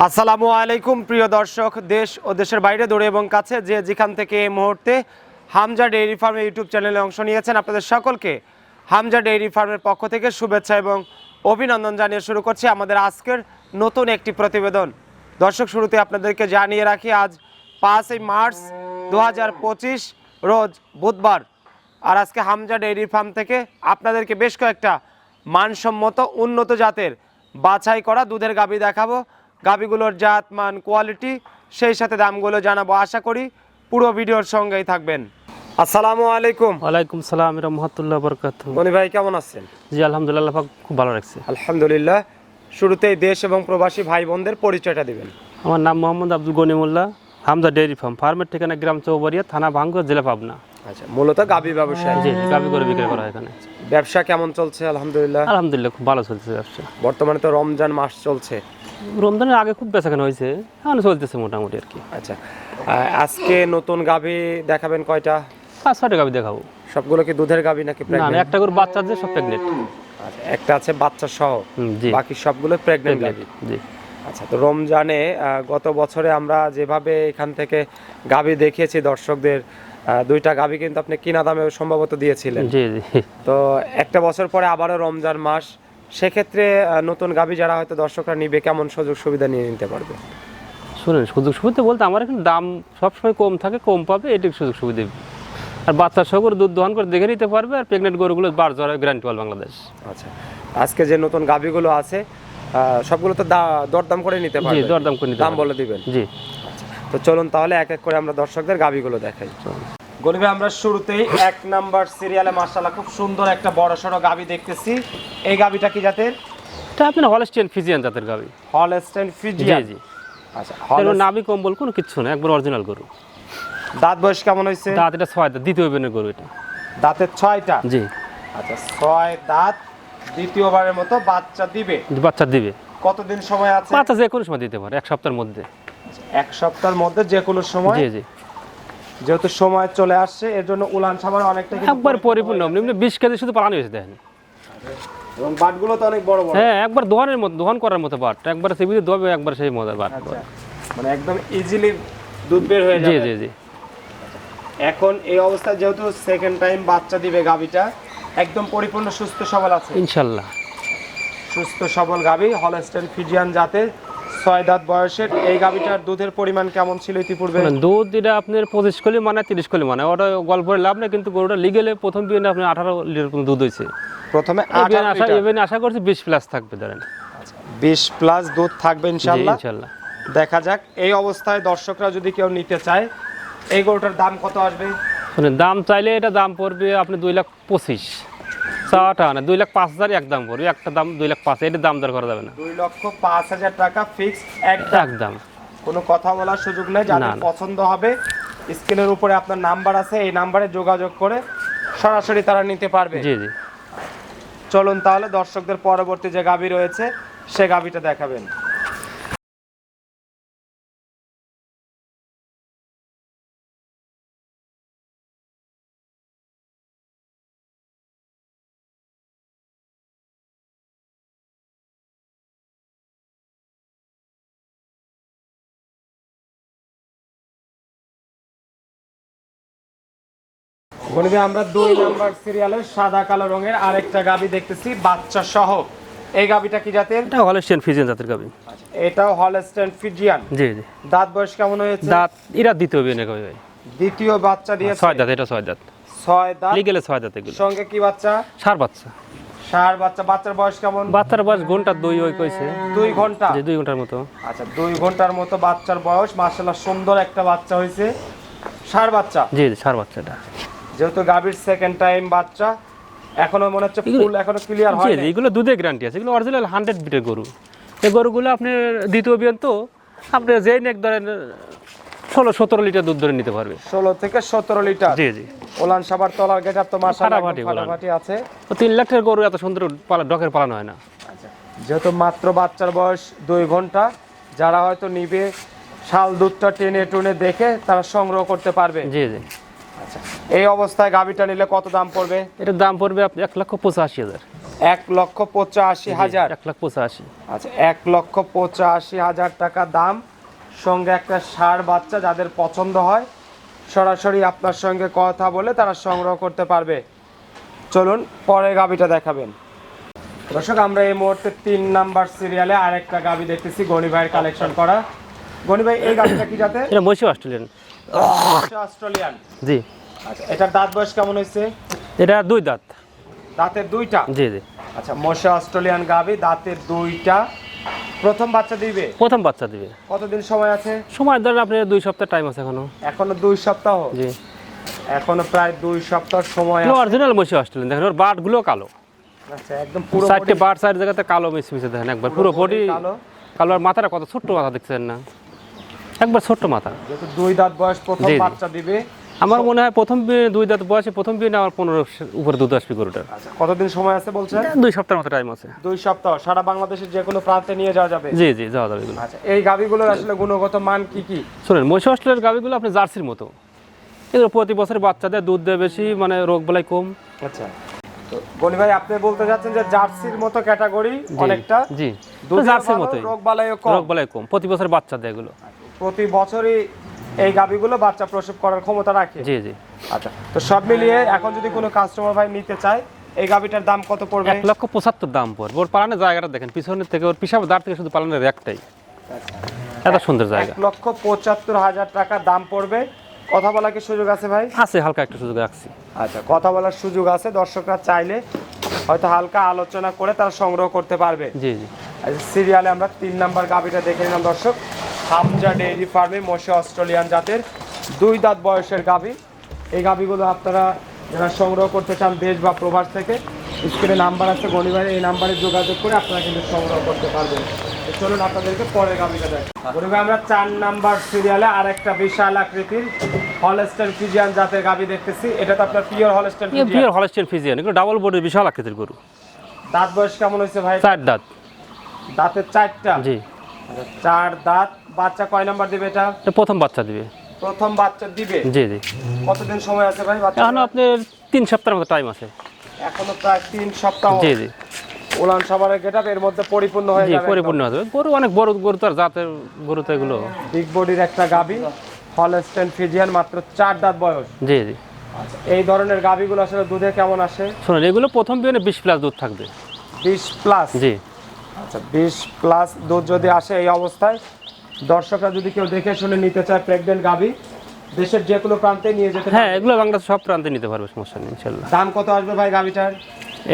আসসালামু আলাইকুম প্রিয় দর্শক, দেশ ও দেশের বাইরে দূরে এবং কাছে যে যেখান থেকে এই মুহূর্তে হামজা ডেইরি ফার্মের ইউটিউব চ্যানেলে অংশ নিয়েছেন, আপনাদের সকলকে হামজা ডেইরি ফার্মের পক্ষ থেকে শুভেচ্ছা এবং অভিনন্দন জানিয়ে শুরু করছি আমাদের আজকের নতুন একটি প্রতিবেদন। দর্শক, শুরুতে আপনাদেরকে জানিয়ে রাখি আজ 5 মার্চ 2025 রোজ বুধবার। আর আজকে হামজা ডেইরি ফার্ম থেকে আপনাদেরকে বেশ কয়েকটা মানসম্মত উন্নত জাতের বাছাই করা দুধের গাভী দেখাবো। গাভীগুলোর জাত, মান, কোয়ালিটি, সেই সাথে দামগুলো জানাবো। আশা করি পুরো ভিডিওর সঙ্গেই থাকবেন। আসসালামু আলাইকুম। ওয়ালাইকুম সালাম রহমতুল্লাহ বরকাতুহু। গনি ভাই কেমন আছেন? জি আলহামদুলিল্লাহ, খুব ভালো লাগছে। আলহামদুলিল্লাহ। শুরুতেই দেশ এবং প্রবাসী ভাই বোনদের পরিচয়টা দিবেন। আমার নাম মোহাম্মদ আব্দুল গনিমুল্লাহ, হামজা ডেইরি ফার্ম, ফার্মের ঠিকানা গ্রাম চৌবাড়িয়া, থানা ভাঙ্গুর, জেলা পাবনা। আচ্ছা, মূলত গাভী ব্যবসায়। জি, গাভী করে বিক্রি করা হয় এখানে। ব্যবসা কেমন চলছে? আলহামদুলিল্লাহ। আলহামদুলিল্লাহ খুব ভালো চলছে ব্যবসা। বর্তমানে তো রমজান মাস চলছে। রমজানের আগে খুব বেচাকেনা হয়েছে, এখন চলতেছে মোটামুটি আর কি। আচ্ছা, আজকে নতুন গাভী দেখাবেন কয়টা? 5-6টা গাভী দেখাবো। সবগুলো কি দুধের গাভী নাকি না, প্রেগন্যান্ট? একটা করে বাচ্চা আছে, সব প্রেগনেন্ট। আচ্ছা, একটা আছে বাচ্চা সহ, জি, বাকি সবগুলো প্রেগন্যান্ট গাভী। জি। আচ্ছা, তো রমজানে গত বছরে আমরা যেভাবে এখান থেকে গাভী দেখিয়েছি দর্শকদের, দুইটা গাভী কিন্তু আপনি কিনা দামে সম্ভবত দিয়েছিলেন। জি জি। তো একটা বছর পরে আবারও রমজান মাস, সেক্ষেত্রে নতুন গাভী যারা হয়তো দর্শকরা নিবে, কেমন সুযোগ সুবিধা নিয়ে নিতে পারবে? শুনেন, সুযোগ সুবিধা বলতে আমার এখানে দাম সবসময় কম থাকে, কম পাবে, এটুকু সুযোগ সুবিধা। আর বাচ্চা সহ করে দুধ দহন করে দেখে নিতে পারবে, আর প্রেগনেন্ট গরুগুলো বার জ্বরে গ্যারান্টি পাল বাংলাদেশ। আচ্ছা, আজকে যে নতুন গাভীগুলো আছে সবগুলো তো দরদাম করে নিতে জি, পারবে? দরদাম করে নিতে দাম পারবে। বলে দিবেন? জি। আচ্ছা, তো চলুন তাহলে এক এক করে আমরা দর্শকদের গাভীগুলো দেখাই। গনি ভাই, আমরা শুরুতেই 1 নাম্বার সিরিয়ালে মাশাআল্লাহ খুব সুন্দর একটা বড় সড়ো গাভী দেখতেছি। এই গাভীটা কি জাতের? এটা আপনার হলস্টিয়ান ফ্রিজিয়ান জাতের গাভী। হলস্টাইন জি ফ্রিজিয়ান। জি। আচ্ছা, এর নাভি কম্বল কোনো কিচ্ছু না, একবার অরিজিনাল গরু। দাঁত বয়স কেমন হয়েছে? দাঁত এটা 6 দাঁত, দ্বিতীয় বেনের গরু এটা। দাঁতের 6টা? জি। আচ্ছা, 6 দাঁত, দ্বিতীয়বারের মতো বাচ্চা দিবে। বাচ্চা দিবে। কতদিন সময় আছে? বাচ্চা যে কোনো সময় দিতে পারে, 1 সপ্তাহের মধ্যে। 1 সপ্তাহের মধ্যে যে কোনো সময়? জি জি। যেহেতু সময় চলে আসছে, এর জন্য উলান সামার অনেকটা কিন্তু একবার পরিপূর্ণ, এমনি 20 কেজি শুধু পালানো হয়েছে দেখেন। এবং বাটগুলো তো অনেক বড় বড়। হ্যাঁ, একবার দোহানের মতো, দোহান করার মতো বাট, একবার সিবিতে দোবে, একবার সেই মজার বাট। আচ্ছা, মানে একদম ইজিলি দুধ বের হয়ে জি যাবে। জি জি। এখন এই অবস্থায় যেহেতু সেকেন্ড টাইম বাচ্চা দিবে গাভীটা, একদম পরিপূর্ণ সুস্থ সবল আছে ইনশাআল্লাহ। সুস্থ সবল গাভী, হলস্টাইন ফ্রিজিয়ান জাতের, 6 দাঁত বয়সের। এই গাভীটার দুধের পরিমাণ কেমন ছিল ইতিপূর্বে? দুধ এটা আপনার 25 কলি মানে 30 কলি মানে, ওটা গল্পের লাভ না, কিন্তু গরুটা লিগেলে প্রথম বিয়ে আপনার 18 লিটার পর্যন্ত দুধ হয়েছে। প্রথমে আশা করছি 20 প্লাস থাকবে ধরেন। 20 প্লাস দুধ থাকবে ইনশাআল্লাহ। ইনশাআল্লাহ। দেখা যাক। এই অবস্থায় দর্শকরা যদি কেউ নিতে চায়, এই গরুটার দাম কত আসবে? শুনেন, দাম চাইলে এটা দাম পড়বে আপনি 2,25,000, চাওয়াটা না 2,05,000 এক দাম পড়বে, একটা দাম 2,05,000, এটা দাম দর করা যাবে না। 2,05,000 টাকা ফিক্সড একদম। কোনো কথা বলার সুযোগ নেই। যাদের পছন্দ হবে, স্ক্রিনের উপরে আপনার নাম্বার আছে, এই নাম্বারে যোগাযোগ করে সরাসরি তারা নিতে পারবে। জি জি। চলুন তাহলে দর্শকদের পরবর্তী যে গাভী রয়েছে সে গাভীটা দেখাবেন। গনিবে, আমরা 2 নাম্বার সিরিয়ালের সাদা কালো রঙের আরেকটা গাভী দেখতেছি বাচ্চা সহ। এই গাভীটা কি জাতের? এটা হলস্টিয়ান ফ্রিজিয়ান জাতের গাভী। এটাও হলস্টাইন ফ্রিজিয়ান। জি জি। দাঁত বয়স কেমন হয়েছে? দাঁত এরা দ্বিতীয় বিয়ে গাভী ভাই। দ্বিতীয় বাচ্চা দিয়েছে। 6 দাঁত, এটা 6 দাঁত। 6 দাঁত লিগেলে 6 দাঁত এগুলো। সঙ্গে কি বাচ্চা? সার বাচ্চা। ষাঁড় বাচ্চা। বাচ্চার বয়স কেমন? বাচ্চার বয়স ঘন্টা 2 ওই কইছে। 2 ঘন্টা? জি, 2 ঘন্টার মতো। আচ্ছা, 2 ঘন্টার মতো বাচ্চার বয়স। মাশাআল্লাহ সুন্দর একটা বাচ্চা হয়েছে। ষাঁড় বাচ্চা? জি জি, সার বাচ্চাটা। যেহেতু গাভীর সেকেন্ড টাইম বাচ্চা, এখনো মনে হচ্ছে ফুল এখনো ক্লিয়ার হয় না। এগুলো দুধে গ্যারান্টি আছে, এগুলো অরিজিনাল 100 বিটের গরু। এই গরুগুলো আপনি দ্বিতীয় বিয়ান তো আপনি যেই নেক ধরেন 16-17 লিটার দুধ ধরে নিতে পারবে। 16 থেকে 17 লিটার? জি জি। ওলান সাবার তলার গেটআপ তো মাশাআল্লাহ ফাটাফাটি আছে। তো 3 লাখের গরু এত সুন্দর ডকের পালানো হয় না। আচ্ছা, যেহেতু মাত্র বাচ্চার বয়স 2 ঘন্টা, যারা হয়তো নিবে শাল দুধটা টেনে টুনে দেখে তারা সংগ্রহ করতে পারবে। জি জি। আচ্ছা, এই অবস্থায় গাভীটা নিলে কত দাম পড়বে? এটার দাম পড়বে আপনি 1,85,000। 1,85,000। 1,85,000। আচ্ছা, 1,85,000 টাকা দাম, সঙ্গে একটা ষাঁড় বাচ্চা। যাদের পছন্দ হয় সরাসরি আপনার সঙ্গে কথা বলে তারা সংগ্রহ করতে পারবে। চলুন পরে গাবিটা দেখাবেন। দর্শক, আমরা এই মুহূর্তে 3 নাম্বার সিরিয়ালে আরেকটা গাবি দেখতেছি গনি ভাইয়ের কালেকশন করা। গনি ভাই, এই গাবিটা কি জাতের? এটা মহিষ অস্ট্রেলিয়ান। অস্ট্রেলিয়ান। জি। আচ্ছা, এটার দাঁত বয়স কেমন হয়েছে? এটা 2 দাঁত। দাঁতের 2টা? জি জি। আচ্ছা, মশা অস্ট্রেলিয়ান গাবি, দাঁতের 2টা, প্রথম বাচ্চা দিবে। প্রথম বাচ্চা দিবে। কতদিন সময় আছে? সময় ধরেন আপনি 2 সপ্তাহ টাইম আছে এখনো 2 সপ্তাহ? জি। এখনো প্রায় 2 সপ্তাহ সময় আছে। অরিজিনাল মহিষ অস্ট্রেলিয়ান, দেখেন ওর বাটগুলো কালো। আচ্ছা, একদম পুরো সাইডে বাট, সাইড জায়গাতে কালো মিশমিশে দেখেন একবার, পুরো বডি কালো। কালো। আর মাথাটা কত ছোট্ট মাথা দেখছেন না, একবার ছোট্ট মাথা। যেহেতু 2 দাঁত বয়স, প্রথম জি, জি। বাচ্চা দিবে। আমার মনে হয় প্রথম 2 দাঁত বয়সে প্রথম বিয়ে না, আমার 15 উপরে দুধ আসবে গরুটার। আচ্ছা, কতদিন সময় আছে বলছেন? 2 সপ্তাহের মতো টাইম আছে। 2 সপ্তাহ। সারা বাংলাদেশের যে কোনো প্রান্তে নিয়ে যাওয়া যাবে? জি জি, যাওয়া যাবে এগুলো। আচ্ছা, এই গাবিগুলোর আসলে গুণগত মান কি কি? শুনেন, মহিষ অস্ট্রেলিয়ার গাভিগুলো আপনি জার্সির মতো, এগুলো প্রতি বছর বাচ্চা দেয়, দুধ দেয় বেশি, মানে রোগ বালাই কম। আচ্ছা, তো গনি ভাই, আপনি বলতে যাচ্ছেন যে জার্সির মতো ক্যাটাগরি অনেকটা? জি, দুধের জার্সির ভালো, মতোই, রোগ বালাইও কম। রোগ বালাই কম, প্রতি বছর বাচ্চা দেয় এগুলো। প্রতি বছরই এই গাবিগুলো বাচ্চা প্রসব করার ক্ষমতা রাখে? জি জি। আচ্ছা, তো সব মিলিয়ে এখন যদি কোনো কাস্টমার ভাই নিতে চায়, এই গাবিটার দাম কত পড়বে? 1,75,000 দাম পড়বে। ওর পালানের জায়গাটা দেখেন, পিছনের থেকে ওর পিসাব দাঁড় থেকে শুধু পালানের একটাই, এত সুন্দর জায়গা। 1,75,000 টাকা দাম পড়বে। কথা বলার কি সুযোগ আছে ভাই? আছে, হালকা একটু সুযোগ রাখছি। আচ্ছা, কথা বলার সুযোগ আছে। দর্শকরা চাইলে হয়তো হালকা আলোচনা করে তারা সংগ্রহ করতে পারবে। জি জি। সিরিয়ালে আমরা 3 নাম্বার গাবিটা দেখে নিলাম দর্শক। হামজা ডেইরি ফার্মে মশা অস্ট্রেলিয়ান জাতের 2 দাঁত বয়সের গাবি। এই গাবিগুলো আপনারা যারা সংগ্রহ করতে চান দেশ বা প্রবাস থেকে, স্ক্রিনে নাম্বার আছে গনি ভাই, এই নাম্বারে যোগাযোগ করে আপনারা কিন্তু সংগ্রহ করতে পারবেন। তো চলুন আপনাদেরকে পরের গাবিটা দেখ। গনি ভাই, আমরা 4 নাম্বার সিরিয়ালে আরেকটা বিশাল আকৃতির হলস্টাইন ফ্রিজিয়ান জাতের গাবি দেখতেছি। এটা তো আপনার pure Holstein pure Friesian? Holstein Friesian, এগুলো ডাবল বডির বিশাল আকৃতির গরু। দাঁত বয়স কেমন হয়েছে ভাই? 4 দাঁত। দাঁতের 4টা? জি। 4 দাঁত। বাচ্চা কয় নাম্বার দিবে এটা? এটা প্রথম বাচ্চা দিবে। প্রথম বাচ্চা দিবে? জি জি। কতদিন সময় আছে ভাই বাচ্চা? এখন আপনার 3 সপ্তাহের মতো টাইম আছে। এখনো প্রায় 3 সপ্তাহ। জি জি। উলান সাবারের গেটআপ এর মধ্যে পরিপূর্ণ হয়ে জি, যাবে। পরিপূর্ণ হবে। গরু অনেক বড় গরু, তো আর জাতের গরু তো এগুলো। বিগ বডির একটা গাবি, হলস্টাইন ফ্রিজিয়ান, মাত্র 4 দাঁত বয়স। জি জি। আচ্ছা, এই ধরনের গাবিগুলো আসলে দুধে কেমন আসে? শুনুন, এগুলো প্রথম বিয়ে 20+ দুধ থাকবে। 20+? জি। আচ্ছা, 20+ দুধ যদি আসে এই অবস্থায়, দর্শকরা যদি কেউ দেখে শুনে নিতে চায় প্রেগন্যান্ট গাবি, দেশের যে কোনো প্রান্তে নিয়ে যেতে হ্যাঁ, পারবে? এগুলো বাংলাদেশ সব প্রান্তে নিতে পারবে, সমস্যা নেই ইনশাল্লাহ। দাম কত আসবে ভাই গাবিটার?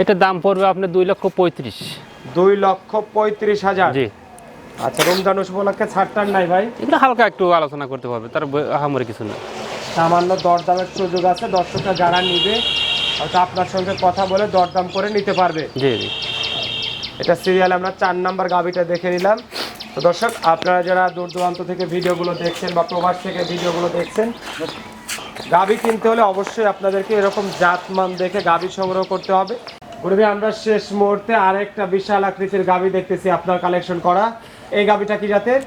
এটার দাম পড়বে আপনার 2,35,000। 2,35,000? জি। আচ্ছা, রমজান উপলক্ষে ছাড়টার নাই ভাই? এগুলো হালকা একটু আলোচনা করতে পারবে, তার আহামরি কিছু না। সামান্য দরদামের সুযোগ আছে। দর্শকরা যারা নিবে হয়তো আপনার সঙ্গে কথা বলে দরদাম করে নিতে পারবে। জি জি। এটা সিরিয়ালে আমরা 4 নাম্বার গাবিটা দেখে নিলাম। তো দর্শক, আপনারা যারা দূর দূরান্ত থেকে ভিডিওগুলো দেখছেন বা প্রবাস থেকে ভিডিওগুলো দেখছেন, গাবি কিনতে হলে অবশ্যই আপনাদেরকে এরকম জাতমান দেখে গাবি সংগ্রহ করতে হবে। গরিবি, আমরা শেষ মুহূর্তে আরেকটা বিশাল আকৃতির গাবি দেখতেছি আপনার কালেকশন করা। এই গাবিটা কি জাতের?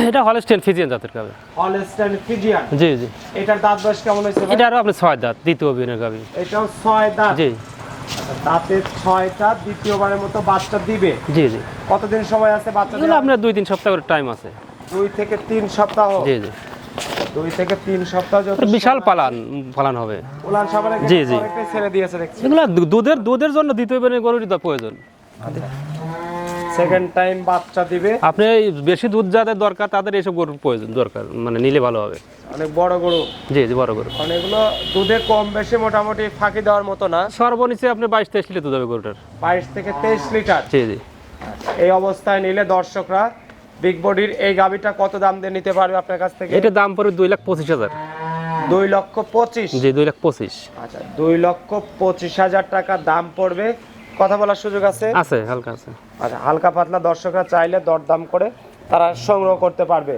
এটা হলস্টাইন ফ্রিজিয়ান জাতের গাবি। Holstein Friesian? জি জি। এটার দাঁত বয়স কেমন হয়েছে ভাই? এটা আরো আপনি 6 দাঁত, দ্বিতীয় বিয়ের গাবি। এটাও 6 দাঁত? জি। আচ্ছা, দাঁতের 6টা, দ্বিতীয়বারের মতো বাচ্চা দিবে? জি জি। কতদিন সময় আছে বাচ্চা এগুলো দেওয়ার? আপনার 2-3 সপ্তাহ করে টাইম আছে। 2 থেকে 3 সপ্তাহ? জি জি। 2 থেকে 3 সপ্তাহ যত বিশাল পালান হবে। উলান সাবারে জি, জি। অনেকটাই ছেড়ে দিয়েছে দেখছি। এগুলো দুধের জন্য দ্বিতীয় বিয়ের গরুরই তো প্রয়োজন। সেকেন্ড টাইম বাচ্চা দিবে। আপনি বেশি দুধ যাদের দরকার তাদের এইসব গরুর প্রয়োজন দরকার, মানে নিলে ভালো হবে। অনেক বড় গরু? জি জি, বড় গরু। মানে এগুলো দুধে কম বেশি মোটামুটি ফাঁকি দেওয়ার মতো না? সর্বনিচে আপনি 22-23 লিটার দুধ হবে গরুটার। 22 থেকে 23 লিটার? জি জি। এই অবস্থায় নিলে দর্শকরা বিগ বডির এই গাবিটা কত দাম দিয়ে নিতে পারবে আপনার কাছ থেকে? এটার দাম পড়বে 2,25,000। 2,25,000? জি, 2,25,000। আচ্ছা, 2,25,000 টাকা দাম পড়বে। কথা বলার সুযোগ আছে? আছে, হালকা আছে। আচ্ছা, হালকা পাতলা দর্শকরা চাইলে দরদাম করে তারা সংগ্রহ করতে পারবে।